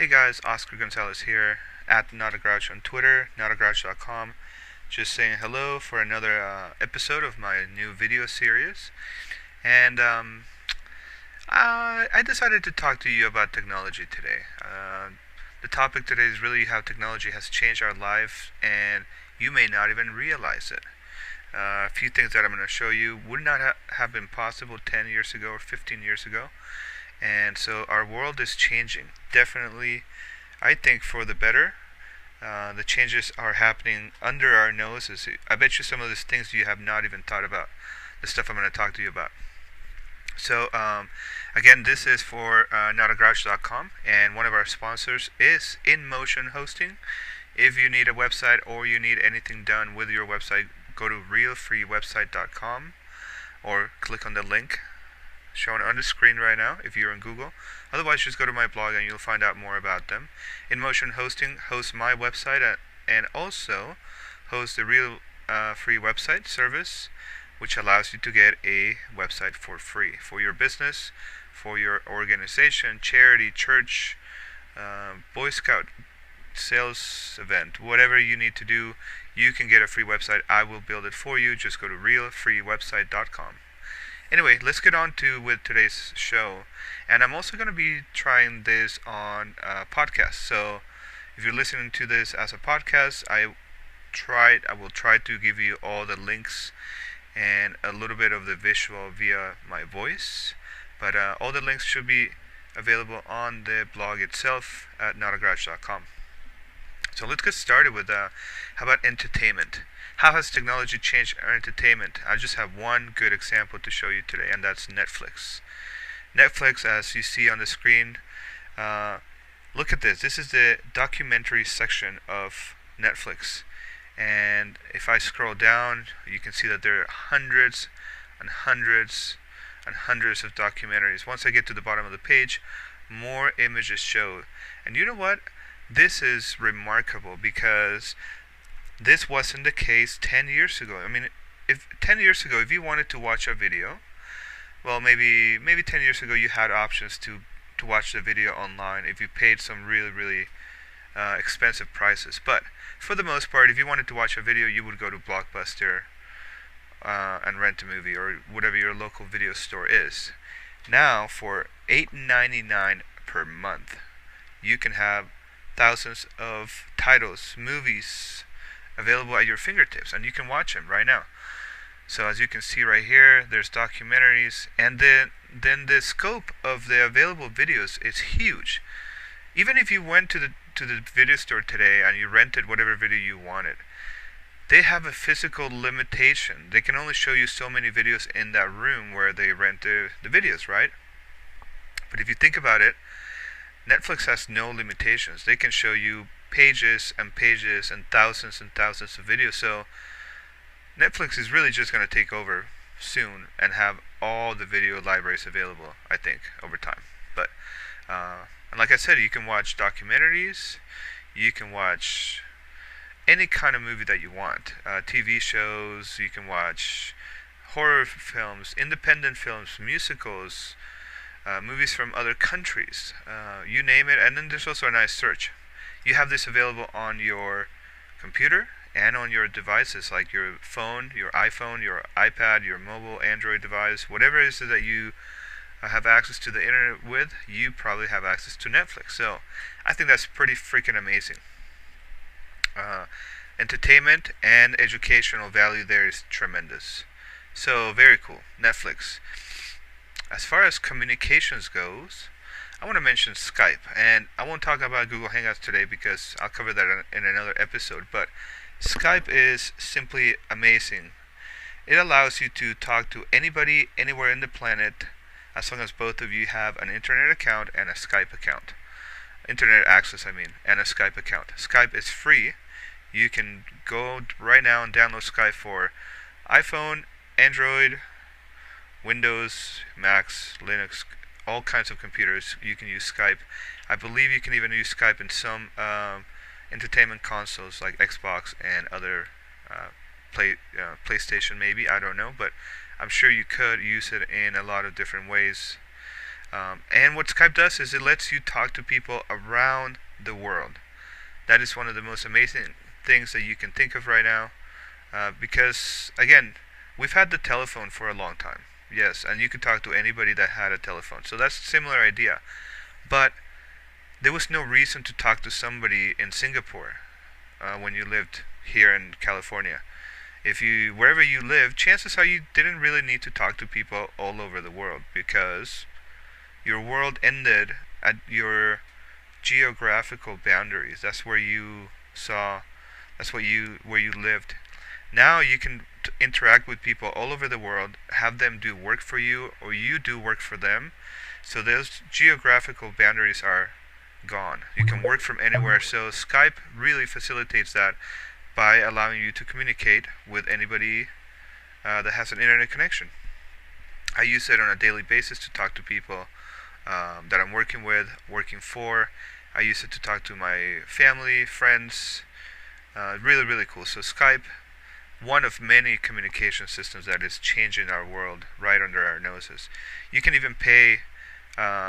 Hey guys, Oscar Gonzalez here at Not a Grouch on Twitter, notagrouch.com. Just saying hello for another episode of my new video series. And I decided to talk to you about technology today. The topic today is really how technology has changed our life, and you may not even realize it. A few things that I'm going to show you would not have been possible 10 years ago or 15 years ago. And so our world is changing. Definitely, I think for the better. The changes are happening under our noses. I bet you some of these things you have not even thought about. The stuff I'm going to talk to you about. So, again, this is for notagrouch.com, and one of our sponsors is InMotion Hosting. If you need a website or you need anything done with your website, go to realfreewebsite.com or click on the link shown on the screen right now if you're in Google. Otherwise, just go to my blog and you'll find out more about them. InMotion Hosting hosts my website and also hosts the Real Free Website service, which allows you to get a website for free for your business, for your organization, charity, church, Boy Scout, sales event, whatever you need to do. You can get a free website. I will build it for you. Just go to realfreewebsite.com. Anyway, let's get on with today's show. And I'm also going to be trying this on podcast. So if you're listening to this as a podcast, I will try to give you all the links and a little bit of the visual via my voice. But all the links should be available on the blog itself at notagrouch.com. So let's get started with how about entertainment? How has technology changed our entertainment? I just have one good example to show you today, and that's Netflix. Netflix, as you see on the screen, look at this. This is the documentary section of Netflix. And if I scroll down, you can see that there are hundreds and hundreds and hundreds of documentaries. Once I get to the bottom of the page, more images show. And you know what? This is remarkable because this wasn't the case 10 years ago. I mean, if 10 years ago, if you wanted to watch a video, well, maybe 10 years ago you had options to watch the video online if you paid some really expensive prices. But for the most part, if you wanted to watch a video, you would go to Blockbuster and rent a movie or whatever your local video store is. Now, for $8.99 per month, you can have thousands of titles, movies available at your fingertips, and you can watch them right now. So as you can see right here, there's documentaries, and then the scope of the available videos is huge. Even if you went to the video store today and you rented whatever video you wanted, they have a physical limitation. They can only show you so many videos in that room where they rent the videos, right? But if you think about it, Netflix has no limitations. They can show you pages and pages and thousands of videos. So Netflix is really just going to take over soon and have all the video libraries available, I think, over time. But and like I said, you can watch documentaries, you can watch any kind of movie that you want, TV shows, you can watch horror films, independent films, musicals, movies from other countries, you name it. And then there's also a nice search. You have this available on your computer and on your devices like your phone, your iPhone, your iPad, your mobile Android device, whatever it is that you have access to the internet with, you probably have access to Netflix. So I think that's pretty freaking amazing. Entertainment and educational value there is tremendous. So very cool. Netflix. As far as communications goes, I want to mention Skype, and I won't talk about Google Hangouts today because I'll cover that in another episode, but Skype is simply amazing. It allows you to talk to anybody anywhere in the planet as long as both of you have an internet account and a Skype account. Internet access, and a Skype account. Skype is free. You can go right now and download Skype for iPhone, Android, Windows, Macs, Linux, all kinds of computers. You can use Skype. I believe you can even use Skype in some entertainment consoles like Xbox and other PlayStation maybe, I don't know, but I'm sure you could use it in a lot of different ways. And what Skype does is it lets you talk to people around the world. That is one of the most amazing things that you can think of right now. Because, again, we've had the telephone for a long time. Yes, and you could talk to anybody that had a telephone. So that's a similar idea. But there was no reason to talk to somebody in Singapore when you lived here in California. Wherever you live, chances are you didn't really need to talk to people all over the world, because your world ended at your geographical boundaries. That's where you saw, where you lived. Now you can interact with people all over the world, have them do work for you, or you do work for them. So those geographical boundaries are gone. You can work from anywhere. So Skype really facilitates that by allowing you to communicate with anybody that has an internet connection. I use it on a daily basis to talk to people that I'm working with, working for. I use it to talk to my family, friends. Really, really cool. So Skype, one of many communication systems that is changing our world right under our noses. You can even pay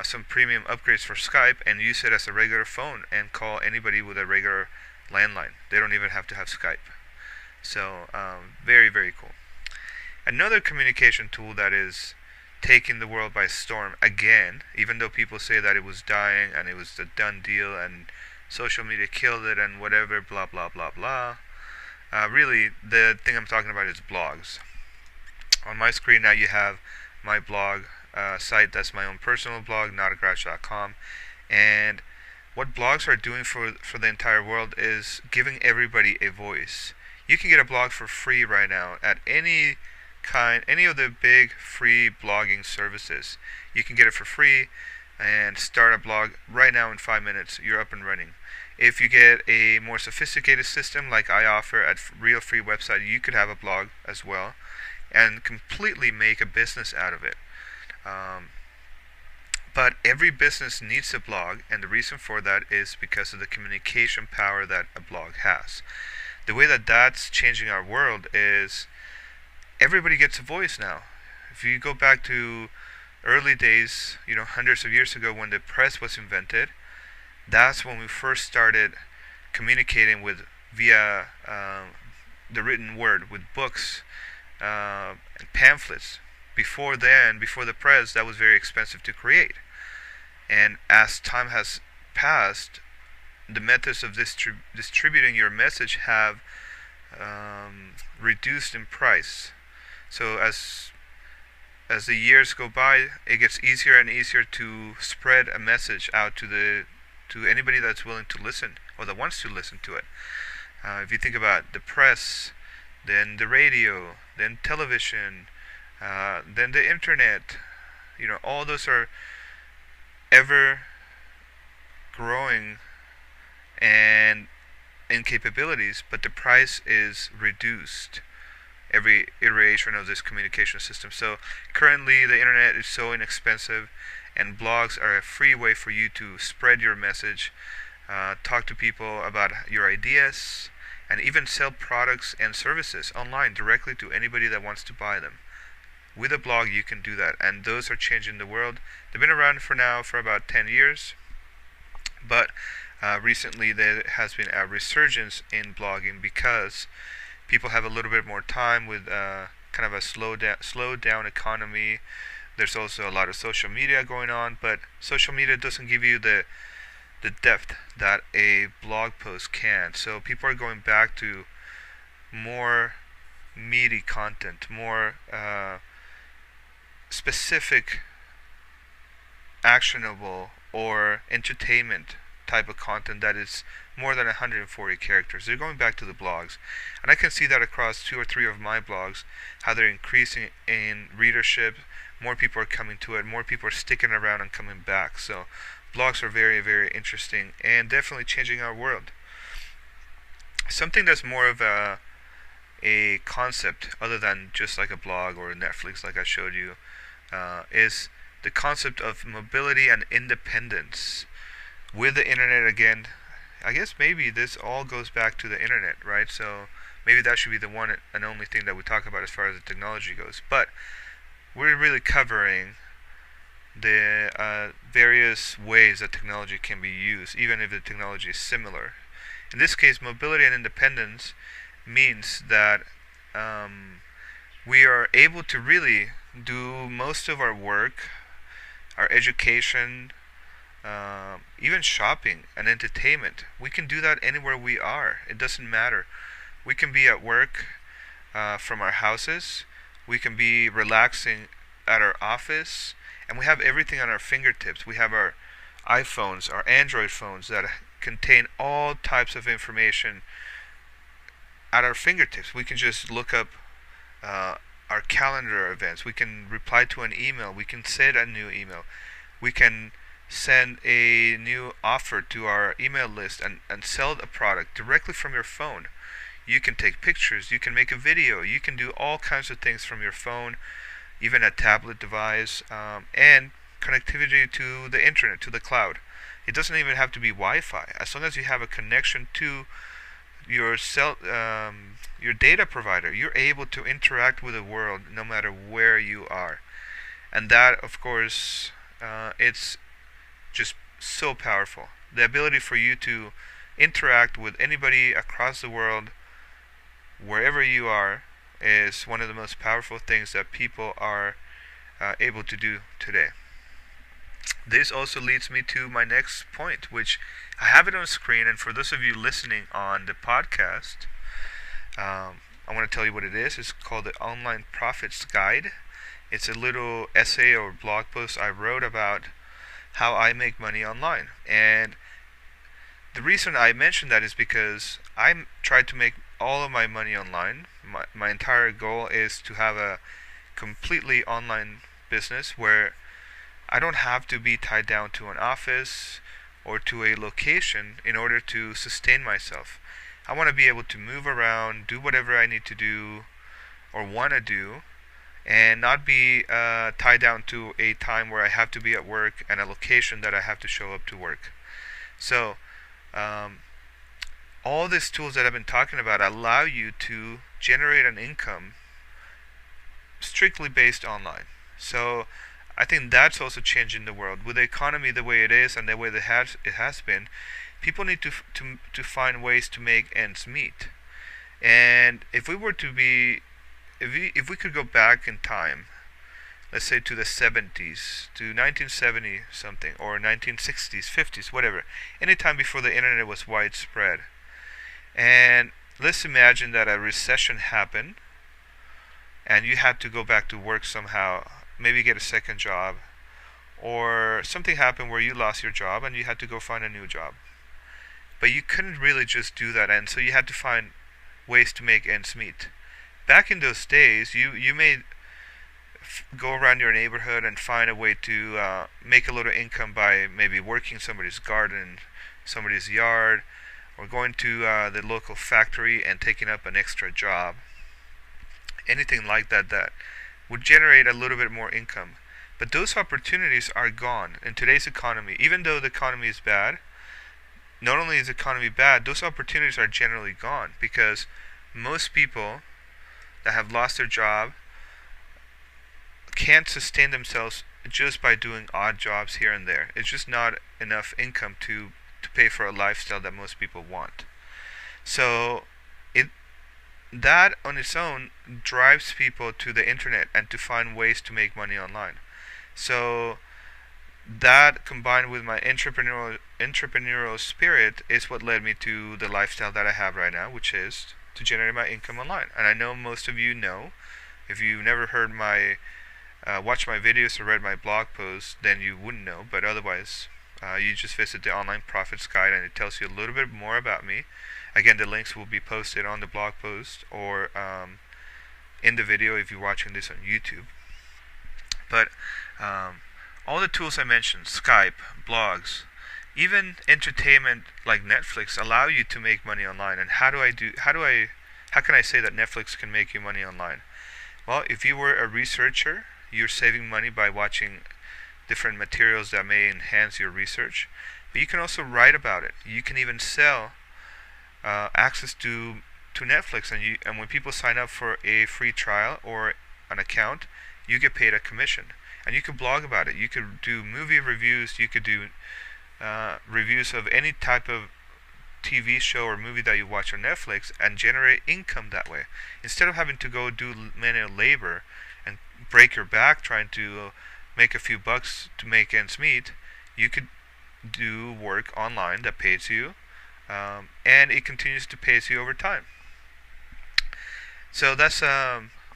some premium upgrades for Skype and use it as a regular phone and call anybody with a regular landline. They don't even have to have Skype. So very, very cool. Another communication tool that is taking the world by storm again, even though people say that it was dying and it was a done deal and social media killed it and whatever, blah, blah, blah, blah. Really, the thing I'm talking about is blogs. On my screen now you have my blog site. That's my own personal blog, notagrouch.com. And what blogs are doing for the entire world is giving everybody a voice. You can get a blog for free right now at any of the big free blogging services. You can get it for free and start a blog right now in 5 minutes. You're up and running. If you get a more sophisticated system like I offer at Real Free Website, you could have a blog as well and completely make a business out of it. But every business needs a blog, and the reason for that is because of the communication power that a blog has. The way that that's changing our world is everybody gets a voice now. If you go back to early days, hundreds of years ago when the press was invented, that's when we first started communicating via the written word, with books and pamphlets. Before the press, that was very expensive to create. And as time has passed, the methods of distributing your message have reduced in price. So as the years go by, it gets easier and easier to spread a message out to anybody that's willing to listen or that wants to listen to it. If you think about the press, then the radio, then television, then the internet, all those are ever growing and in capabilities, but the price is reduced every iteration of this communication system. So currently the internet is so inexpensive, and blogs are a free way for you to spread your message, talk to people about your ideas, and even sell products and services online directly to anybody that wants to buy them. With a blog you can do that, and those are changing the world. They've been around for about 10 years, but recently there has been a resurgence in blogging because people have a little bit more time with kind of a slowed down economy. There's also a lot of social media going on, but social media doesn't give you the depth that a blog post can. So people are going back to more meaty content, more specific, actionable, or entertainment type of content that is more than 140 characters. They're going back to the blogs, and I can see that across 2 or 3 of my blogs, how they're increasing in readership. More people are coming to it, more people are sticking around and coming back. So blogs are very, very interesting and definitely changing our world. Something that's more of a concept other than just like a blog or a Netflix like I showed you is the concept of mobility and independence. With the internet, again, I guess maybe this all goes back to the internet, right? So maybe that should be the one and only thing that we talk about as far as the technology goes. But we're really covering the various ways that technology can be used, even if the technology is similar. In this case, mobility and independence means that we are able to really do most of our work, our education, even shopping and entertainment. We can do that anywhere we are. It doesn't matter. We can be at work from our houses. We can be relaxing at our office, and we have everything on our fingertips. We have our iPhones, our Android phones that contain all types of information at our fingertips. We can just look up our calendar events. We can reply to an email. We can send a new email. We can send a new offer to our email list and sell a product directly from your phone. You can take pictures. You can make a video. You can do all kinds of things from your phone, even a tablet device, and connectivity to the internet, to the cloud. It doesn't even have to be Wi-Fi. As long as you have a connection to your your data provider, you're able to interact with the world no matter where you are. And that, of course, it's just so powerful. The ability for you to interact with anybody across the world, wherever you are, is one of the most powerful things that people are able to do today. This also leads me to my next point, which I have it on screen, and for those of you listening on the podcast, I want to tell you what it is. It's called the Online Profits Guide. It's a little essay or blog post I wrote about how I make money online. And the reason I mention that is because I tried to make all of my money online. My entire goal is to have a completely online business where I don't have to be tied down to an office or to a location in order to sustain myself. I want to be able to move around, do whatever I need to do or want to do, and not be tied down to a time where I have to be at work and a location that I have to show up to work. So, all these tools that I've been talking about allow you to generate an income strictly based online. So, I think that's also changing the world. With the economy the way it is and the way it has been, people need to find ways to make ends meet. And if we were to be, if we could go back in time, let's say to the 70s, to 1970 something, or 1960s, 50s, whatever, any time before the internet was widespread, and let's imagine that a recession happened, and you had to go back to work somehow, maybe get a second job, or something happened where you lost your job and you had to go find a new job. But you couldn't really just do that, and so you had to find ways to make ends meet. Back in those days, you may go around your neighborhood and find a way to make a little income by maybe working somebody's garden, somebody's yard, or going to the local factory and taking up an extra job. Anything like that would generate a little bit more income. But those opportunities are gone in today's economy. Even though the economy is bad, not only is the economy bad, those opportunities are generally gone because most people that have lost their job can't sustain themselves just by doing odd jobs here and there. It's just not enough income to pay for a lifestyle that most people want. So that on its own drives people to the internet and to find ways to make money online. So that combined with my entrepreneurial spirit is what led me to the lifestyle that I have right now, which is to generate my income online. And I know most of you know, if you've never heard watched my videos or read my blog posts, then you wouldn't know. But otherwise, you just visit the Online Profits Guide and it tells you a little bit more about me. Again, the links will be posted on the blog post or in the video if you're watching this on YouTube. But all the tools I mentioned, Skype, blogs, even entertainment like Netflix allow you to make money online. And how can I say that Netflix can make you money online? Well, if you were a researcher, you're saving money by watching different materials that may enhance your research. But you can also write about it. You can even sell access to Netflix, and when people sign up for a free trial or an account, you get paid a commission. and you could blog about it. You could do movie reviews. You could do reviews of any type of TV show or movie that you watch on Netflix and generate income that way. Instead of having to go do manual labor and break your back trying to make a few bucks to make ends meet, you could do work online that pays you, and it continues to pay you over time. So that's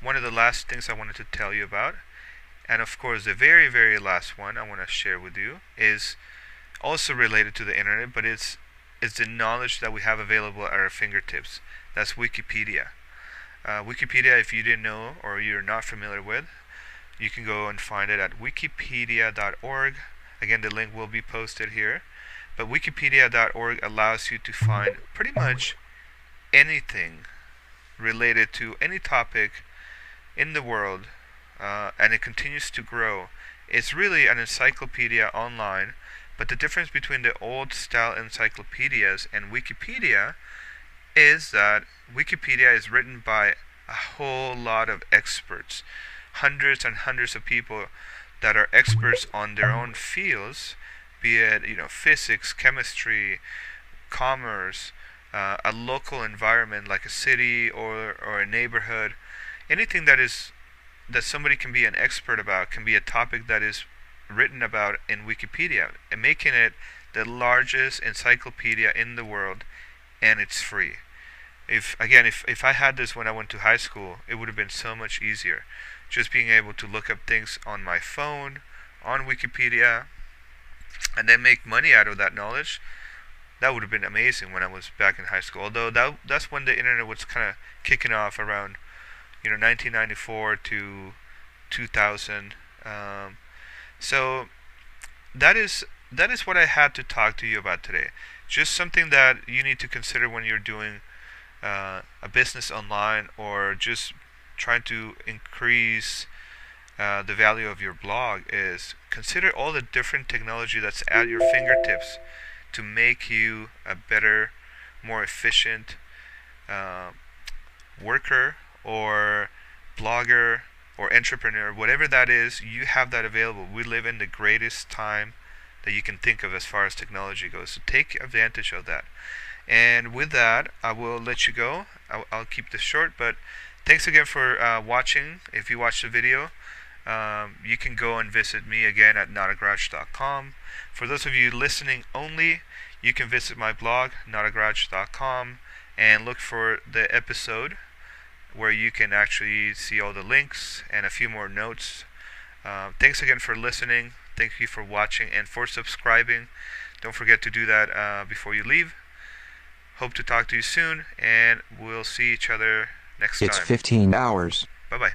one of the last things I wanted to tell you about. And of course, the very, very last one I want to share with you is also related to the internet, but it's the knowledge that we have available at our fingertips. That's Wikipedia. Wikipedia, if you didn't know or you're not familiar with, you can go and find it at wikipedia.org. Again, the link will be posted here. But wikipedia.org allows you to find pretty much anything related to any topic in the world, and it continues to grow. It's really an encyclopedia online, but the difference between the old style encyclopedias and Wikipedia is that Wikipedia is written by a whole lot of experts, hundreds and hundreds of people that are experts on their own fields, be it physics, chemistry, commerce, a local environment like a city or a neighborhood. Anything that somebody can be an expert about can be a topic that is written about in Wikipedia, and making it the largest encyclopedia in the world, and it's free. If I had this when I went to high school, it would have been so much easier. Just being able to look up things on my phone, on Wikipedia, and then make money out of that knowledge. That would have been amazing when I was back in high school. Although that's when the internet was kind of kicking off around 1994 to 2000. So that is what I had to talk to you about today. Just something that you need to consider when you're doing a business online, or just trying to increase the value of your blog, is consider all the different technology that's at your fingertips to make you a better, more efficient worker or blogger or entrepreneur. Whatever that is, you have that available. We live in the greatest time that you can think of as far as technology goes, so take advantage of that. And with that, I will let you go. I'll keep this short, but thanks again for watching. If you watched the video, you can go and visit me again at notagarage.com. For those of you listening only, you can visit my blog, notagarage.com, and look for the episode where you can actually see all the links and a few more notes. Thanks again for listening. Thank you for watching and for subscribing. Don't forget to do that before you leave. Hope to talk to you soon, and we'll see each other next time. It's 15 hours. Bye-bye.